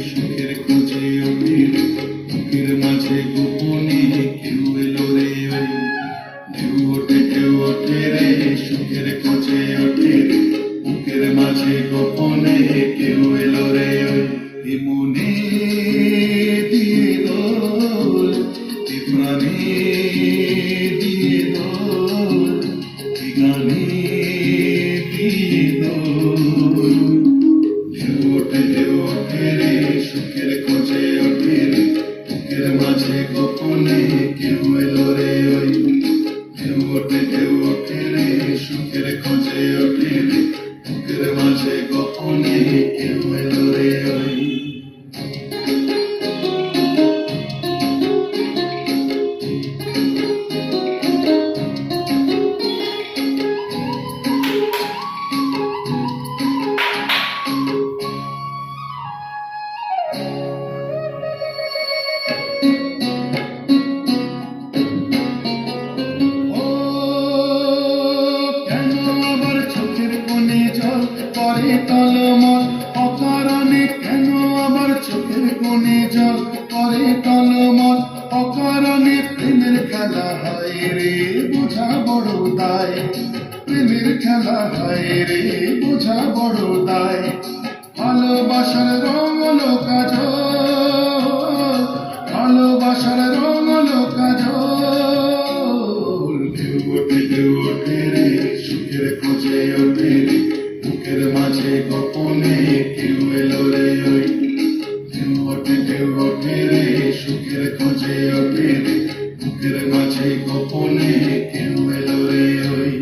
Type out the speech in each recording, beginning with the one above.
সুখের খোঁজে ওঠে রে, বুকের মাঝে গোপনে কেউ এলো রে ওই। ঢেউ ওঠে রে, সুখের খোঁজে ওঠে রে, বুকের মাঝে গোপনে কেউ এলো রে ওই। এ মনে দিয়ে দোল, এ প্রাণে দিয়ে দোল, এ গানে দিয়ে দোল। ঢেউ ওঠে রে, সুখের খোঁজে ওঠে রে, বুকের মাঝে গোপনে কেউ এলো রে ওই। ঢেউ ওঠে রে, সুখের খোঁজে ওঠে রে, বুকের মাঝে গোপনে কেউ এলো রে ওই। টলমল অকারণে কেন আমার চোখের কোণে জল করে টলমল অকারণে প্রেমের খেলা হয় রে বোঝা বড় দায় প্রেমের খেলা হয় রে বোঝা বড় দায় ভালোবাসার রং হলো কাজল ভালোবাসার রং হলো কাজল ঢেউ ওঠে রে, সুখের খোঁজে ওঠে রে, বুকের মাঝে গোপনে কেউ এলো রে ওই। ঢেউ ওঠে রে, সুখের খোঁজে ওঠে রে, বুকের মাঝে গোপনে কেউ এলো রে ওই।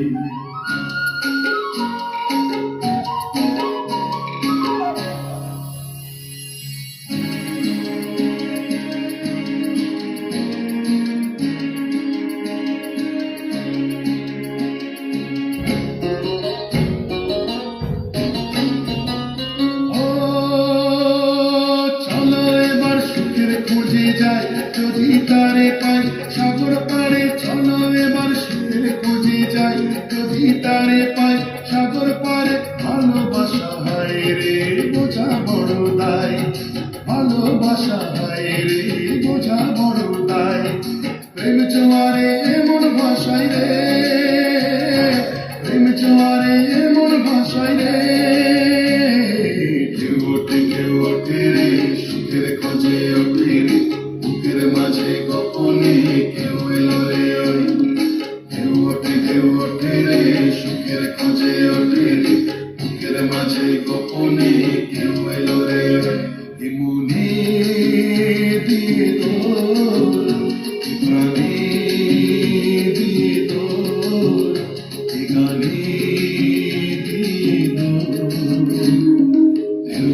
যায় যদি তারে পাই সাগর পারে চলো এবার সুখের খোঁজে যাই যদি তারে পাই সাগর পারে ভালোবাসা হয় রে বোঝা বড় দায় ভালোবাসা হয় রে বোঝা বড় দায় প্রেম জোয়ারে এমন ভাষায় রে প্রেম জোয়ারে এমন ভাষায় রে ঢেউ ওঠে রে, সুখের খোঁজে ওঠে রে, বুকের মাঝে গোপনে কেউ এলো রে ওই। ঢেউ ওঠে রে, সুখের খোঁজে ওঠে রে, বুকের মাঝে গোপনে কেউ এলো রে ওই। এ মনে দিয়ে দোল, এ প্রাণে দিয়ে দোল, এ গানে দিয়ে দোল। ঢেউ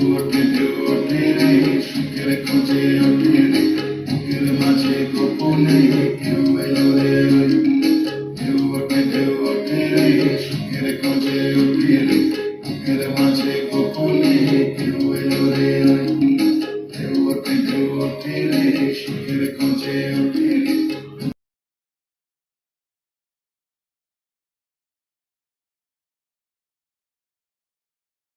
ওঠে রে, সুখের খোঁজে ওঠে রে, বুকের মাঝে গোপনে কেউ এলো রে ওই। ঢেউ ওঠে রে, সুখের খোঁজে ওঠে রে, বুকের মাঝে গোপনে কেউ এলো রে ওই। ঢেউ ওঠে রে, সুখের